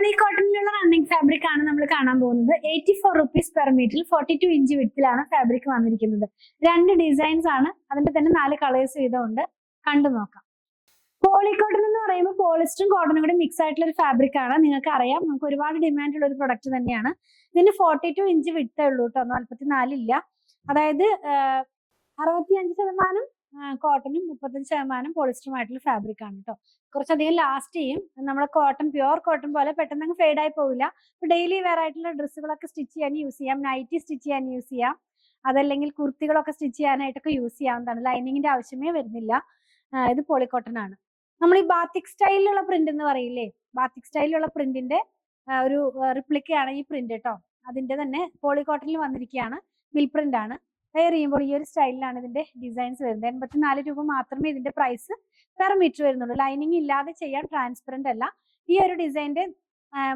Poly കോട്ടണിലുള്ള running fabric ആണ് നമ്മൾ കാണാൻ പോകുന്നത്. 84 റുപ്പീസ് പെർ മീറ്ററിൽ 42 ഇഞ്ച് വിഡ്ത്തിലാണ് ഫാബ്രിക് വന്നിരിക്കുന്നത്. രണ്ട് ഡിസൈൻസ് ആണ്, അതിന്റെ തന്നെ 4 കളേഴ്സ് വീതമുണ്ട്. കണ്ടു നോക്കാം. പോളി കോട്ടൺ എന്ന് പറയുമ്പോൾ പോളിസ്റ്ററും കോട്ടണും കൂടി മിക്സ് ആയിട്ടുള്ള ഒരു ഫാബ്രിക് ആണ്. നിങ്ങൾക്ക് അറിയാം, നമുക്ക് ഒരുപാട് ഡിമാൻഡ് ഉള്ള ഒരു പ്രൊഡക്റ്റ് തന്നെയാണ്. ഇതിന് 42 ഇഞ്ച് വിഡ്ത്തേ ഉള്ളൂ കേട്ടോ, 44 ഇല്ല. അതായത് 65% കോട്ടണും 35% പോളിസ്റ്ററുമായിട്ടുള്ള ഫാബ്രിക് ആണ് കേട്ടോ. കുറച്ചധികം ലാസ്റ്റ് ചെയ്യും. നമ്മുടെ കോട്ടൺ, പ്യുവർ കോട്ടൺ പോലെ പെട്ടെന്ന് അങ്ങ് ഫെയ്ഡ് ആയി പോവില്ല. ഡെയിലി വെയർ ആയിട്ടുള്ള ഡ്രസ്സുകളൊക്കെ സ്റ്റിച്ച് ചെയ്യാൻ യൂസ് ചെയ്യാം, നൈറ്റി സ്റ്റിച്ച് ചെയ്യാൻ യൂസ് ചെയ്യാം, അതല്ലെങ്കിൽ കുർത്തികളൊക്കെ സ്റ്റിച്ച് ചെയ്യാനായിട്ടൊക്കെ യൂസ് ചെയ്യാവുന്നതാണ്. ലൈനിങ്ങിന്റെ ആവശ്യമേ വരുന്നില്ല. ഇത് പോളി കോട്ടൺ ആണ്. നമ്മൾ ഈ ബാത്തിക് സ്റ്റൈലിലുള്ള പ്രിന്റ് എന്ന് പറയില്ലേ, ബാത്തിക് സ്റ്റൈലിലുള്ള പ്രിന്റിന്റെ ഒരു റിപ്ലിക്കയാണ് ഈ പ്രിന്റ് കേട്ടോ. അതിന്റെ തന്നെ പോളി കോട്ടണിൽ വന്നിരിക്കുകയാണ്. മിൽ പ്രിന്റ് ആണ്. വെയർ ചെയ്യുമ്പോൾ ഈ ഒരു സ്റ്റൈലിലാണ് ഇതിന്റെ ഡിസൈൻസ് വരുന്നത്. 84 രൂപ മാത്രമേ ഇതിന്റെ പ്രൈസ് പെർ മീറ്റർ വരുന്നുള്ളൂ. ലൈനിങ് ഇല്ലാതെ ചെയ്യാൻ, ട്രാൻസ്പെറന്റ് അല്ല. ഈ ഒരു ഡിസൈനിന്റെ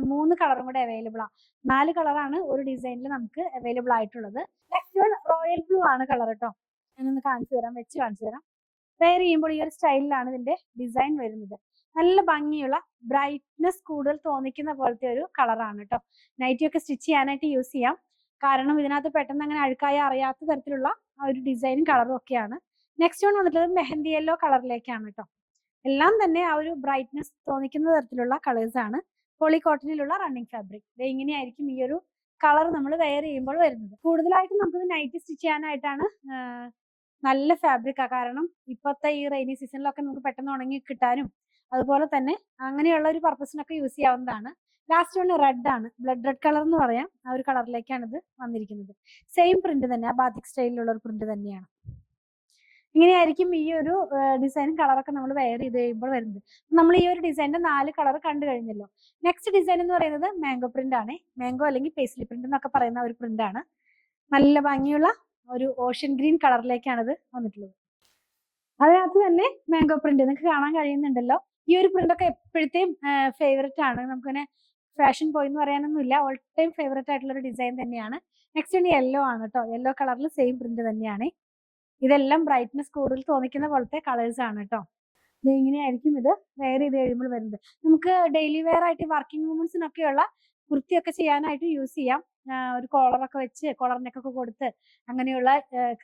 3 കളറും കൂടെ അവൈലബിൾ ആണ്. 4 കളറാണ് ഒരു ഡിസൈനിൽ നമുക്ക് അവൈലബിൾ ആയിട്ടുള്ളത്. നെക്സ്റ്റ് വൺ റോയൽ ബ്ലൂ ആണ് കളർ കേട്ടോ. ഞാനൊന്ന് കാണിച്ചു തരാം, വെച്ച് കാണിച്ചു തരാം. വെയർ ചെയ്യുമ്പോൾ ഈ ഒരു സ്റ്റൈലിലാണ് ഇതിന്റെ ഡിസൈൻ വരുന്നത്. നല്ല ഭംഗിയുള്ള, ബ്രൈറ്റ്നെസ് കൂടുതൽ തോന്നിക്കുന്ന പോലത്തെ ഒരു കളറാണ് കേട്ടോ. നൈറ്റി ഒക്കെ സ്റ്റിച്ച് ചെയ്യാനായിട്ട് യൂസ് ചെയ്യാം. കാരണം ഇതിനകത്ത് പെട്ടെന്ന് അങ്ങനെ അഴുക്കായ അറിയാത്ത തരത്തിലുള്ള ആ ഒരു ഡിസൈനും കളറും ഒക്കെയാണ്. നെക്സ്റ്റ് വൺ വന്നിട്ടുള്ളത് മെഹന്തി യെല്ലോ കളറിലേക്കാണ് കേട്ടോ. എല്ലാം തന്നെ ആ ഒരു ബ്രൈറ്റ്നെസ് തോന്നിക്കുന്ന തരത്തിലുള്ള കളേഴ്സ് ആണ്. പോളി കോട്ടണിലുള്ള റണ്ണിങ് ഫാബ്രിക്. ഇങ്ങനെയായിരിക്കും ഈ ഒരു കളർ നമ്മൾ വെയർ ചെയ്യുമ്പോൾ വരുന്നത്. കൂടുതലായിട്ടും നമുക്കിത് നൈറ്റി സ്റ്റിച്ച് ചെയ്യാനായിട്ടാണ് നല്ല ഫാബ്രിക്കാണ്. കാരണം ഇപ്പോഴത്തെ ഈ റെയിനി സീസണിലൊക്കെ നമുക്ക് പെട്ടെന്ന് ഉണങ്ങി കിട്ടാനും അതുപോലെ തന്നെ അങ്ങനെയുള്ള ഒരു പർപ്പസിനൊക്കെ യൂസ് ചെയ്യാവുന്നതാണ്. ലാസ്റ്റ് വൺ റെഡ് ആണ്, ബ്ലഡ് റെഡ് കളർ എന്ന് പറയാം. ആ ഒരു കളറിലേക്കാണ് ഇത് വന്നിരിക്കുന്നത്. സെയിം പ്രിന്റ് തന്നെ, ആ ബാത്തിക് സ്റ്റൈലിലുള്ള ഒരു പ്രിന്റ് തന്നെയാണ്. ഇങ്ങനെയായിരിക്കും ഈ ഒരു ഡിസൈനും കളറൊക്കെ നമ്മൾ വെയർ ചെയ്ത് കഴിയുമ്പോൾ വരുന്നത്. നമ്മൾ ഈ ഒരു ഡിസൈനിന്റെ 4 കളർ കണ്ടു കഴിഞ്ഞല്ലോ. നെക്സ്റ്റ് ഡിസൈൻ എന്ന് പറയുന്നത് മാംഗോ പ്രിന്റ് ആണ്. മാംഗോ അല്ലെങ്കിൽ പേസ്ലി പ്രിന്റ് എന്നൊക്കെ പറയുന്ന ഒരു പ്രിന്റ് ആണ്. നല്ല ഭംഗിയുള്ള ഒരു ഓഷ്യൻ ഗ്രീൻ കളറിലേക്കാണ് ഇത് വന്നിട്ടുള്ളത്. അതിനകത്ത് തന്നെ മാംഗോ പ്രിന്റ് നിങ്ങൾക്ക് കാണാൻ കഴിയുന്നുണ്ടല്ലോ. ഈ ഒരു പ്രിന്റ് ഒക്കെ എപ്പോഴത്തെയും ഫേവറേറ്റ് ആണ്. നമുക്കിങ്ങനെ ഫാഷൻ പോയി എന്ന് പറയാനൊന്നുമില്ല. ഓൾ ടൈം ഫേവറേറ്റ് ആയിട്ടുള്ള ഒരു ഡിസൈൻ തന്നെയാണ്. നെക്സ്റ്റ് വൺ യെല്ലോ ആണ് കേട്ടോ. യെല്ലോ കളറിൽ സെയിം പ്രിന്റ് തന്നെയാണ്. ഇതെല്ലാം ബ്രൈറ്റ്നെസ് കൂടുതൽ തോന്നിക്കുന്ന പോലത്തെ കളേഴ്സ് ആണ് കേട്ടോ. ഇങ്ങനെയായിരിക്കും ഇത് വെയർ ചെയ്ത് കഴിയുമ്പോൾ വരുന്നത്. നമുക്ക് ഡെയിലി വെയർ ആയിട്ട് വർക്കിംഗ് വുമൻസിനൊക്കെയുള്ള കുർത്തിയൊക്കെ ചെയ്യാനായിട്ട് യൂസ് ചെയ്യാം. ഒരു കോളറൊക്കെ വെച്ച്, കോളർ നെക്കൊക്കെ കൊടുത്ത് അങ്ങനെയുള്ള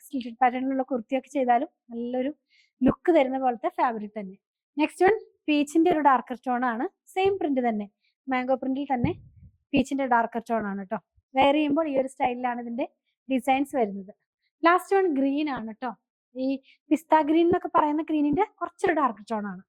സ്ലിറ്റഡ് പാറ്റേണിലുള്ള കുർത്തിയൊക്കെ ചെയ്താലും നല്ലൊരു ലുക്ക് തരുന്ന പോലത്തെ ഫാബ്രിക് തന്നെ. നെക്സ്റ്റ് വൺ പീച്ചിന്റെ ഒരു ഡാർക്കർ ടോൺ ആണ്. സെയിം പ്രിന്റ് തന്നെ, മാംഗോ പ്രിന്റിൽ തന്നെ പീച്ചിന്റെ ഡാർക്കർ ടോൺ ആണ് കേട്ടോ. വെയർ ചെയ്യുമ്പോൾ ഈ ഒരു സ്റ്റൈലിലാണ് ഇതിന്റെ ഡിസൈൻസ് വരുന്നത്. ലാസ്റ്റ് വൺ ഗ്രീൻ ആണ് കേട്ടോ. ഈ പിസ്ത ഗ്രീൻ എന്നൊക്കെ പറയുന്ന ഗ്രീനിന്റെ കുറച്ചൊരു ഡാർക്ക് ടോൺ ആണ്.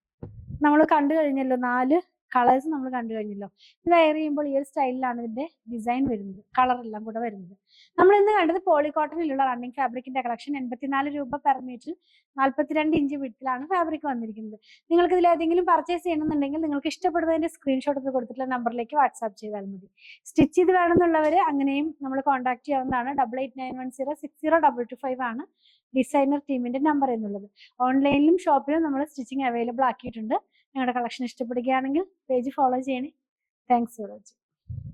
നമ്മൾ കണ്ടു കഴിഞ്ഞല്ലോ, 4 കളേഴ്സ് നമ്മൾ കണ്ടു കഴിഞ്ഞല്ലോ. ഇത് വെയർ ചെയ്യുമ്പോൾ ഈ ഒരു സ്റ്റൈലിലാണ് ഇതിന്റെ ഡിസൈൻ വരുന്നത്, കളർ എല്ലാം കൂടെ വരുന്നത്. നമ്മൾ ഇന്ന് കണ്ടത് പോളി കോട്ടണിലുള്ള റണ്ണിങ് ഫാബ്രിക്കിന്റെ കളക്ഷൻ. 84 രൂപ പെർ മീറ്റർ, 42 ഇഞ്ച് വിഡ്ത്തിലാണ് ഫാബ്രിക് വന്നിരിക്കുന്നത്. നിങ്ങൾക്ക് ഇതിൽ ഏതെങ്കിലും പർച്ചേസ് ചെയ്യണമെന്നുണ്ടെങ്കിൽ നിങ്ങൾക്ക് ഇഷ്ടപ്പെടുന്നതിന്റെ സ്ക്രീൻഷോട്ട് എടുത്ത് കൊടുത്തിട്ടുള്ള നമ്പറിലേക്ക് വാട്സാപ്പ് ചെയ്താൽ മതി. സ്റ്റിച്ച് ചെയ്ത് വേണമെന്നുള്ളവർ അങ്ങനെയും നമ്മൾ കോൺടാക്ട് ചെയ്യാവുന്നതാണ്. 8891060225 ആണ് ഡിസൈനർ ടീമിന്റെ നമ്പർ എന്നുള്ളത്. ഓൺലൈനിലും ഷോപ്പിലും നമ്മൾ സ്റ്റിച്ചിങ് അവൈലബിൾ ആക്കിയിട്ടുണ്ട്. ഞങ്ങളുടെ കളക്ഷൻ ഇഷ്ടപ്പെടുകയാണെങ്കിൽ പേജ് ഫോളോ ചെയ്യണേ. Thanks for watching.